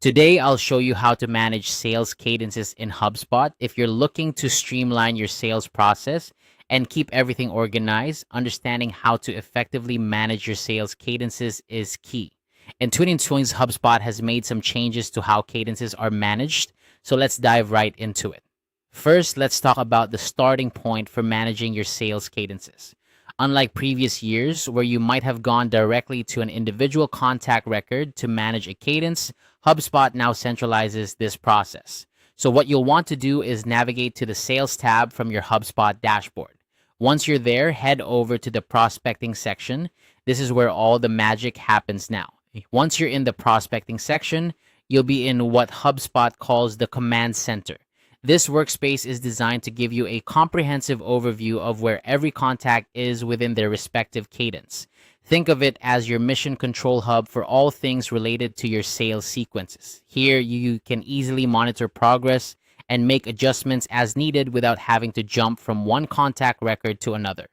Today, I'll show you how to manage sales cadences in HubSpot. If you're looking to streamline your sales process and keep everything organized, understanding how to effectively manage your sales cadences is key. In 2020's HubSpot has made some changes to how cadences are managed, so let's dive right into it. First, let's talk about the starting point for managing your sales cadences. Unlike previous years, where you might have gone directly to an individual contact record to manage a cadence, HubSpot now centralizes this process. So, what you'll want to do is navigate to the Sales tab from your HubSpot dashboard. Once you're there, head over to the Prospecting section. This is where all the magic happens now. Once you're in the Prospecting section, you'll be in what HubSpot calls the Command Center. This workspace is designed to give you a comprehensive overview of where every contact is within their respective cadence. Think of it as your mission control hub for all things related to your sales sequences. Here, you can easily monitor progress and make adjustments as needed without having to jump from one contact record to another.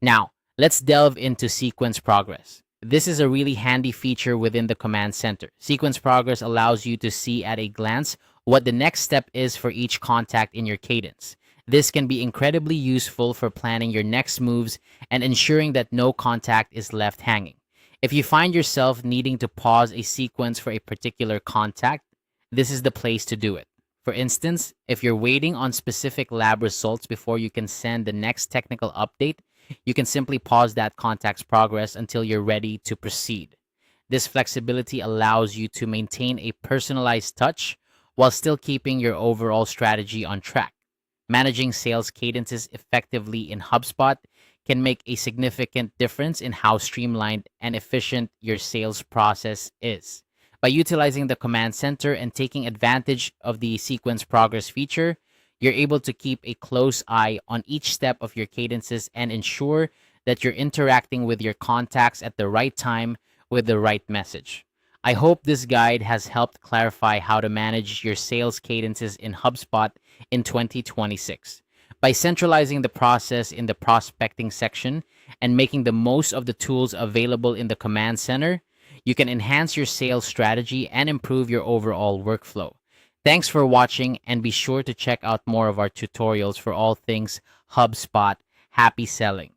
Now, let's delve into sequence progress. This is a really handy feature within the Command Center. Sequence progress allows you to see at a glance what the next step is for each contact in your cadence. This can be incredibly useful for planning your next moves and ensuring that no contact is left hanging. If you find yourself needing to pause a sequence for a particular contact, this is the place to do it. For instance, if you're waiting on specific lab results before you can send the next technical update, you can simply pause that contact's progress until you're ready to proceed. This flexibility allows you to maintain a personalized touch while still keeping your overall strategy on track. Managing sales cadences effectively in HubSpot can make a significant difference in how streamlined and efficient your sales process is. By utilizing the Command Center and taking advantage of the sequence progress feature, you're able to keep a close eye on each step of your cadences and ensure that you're interacting with your contacts at the right time with the right message. I hope this guide has helped clarify how to manage your sales cadences in HubSpot in 2026. By centralizing the process in the prospecting section and making the most of the tools available in the Command Center, you can enhance your sales strategy and improve your overall workflow. Thanks for watching, and be sure to check out more of our tutorials for all things HubSpot. Happy selling!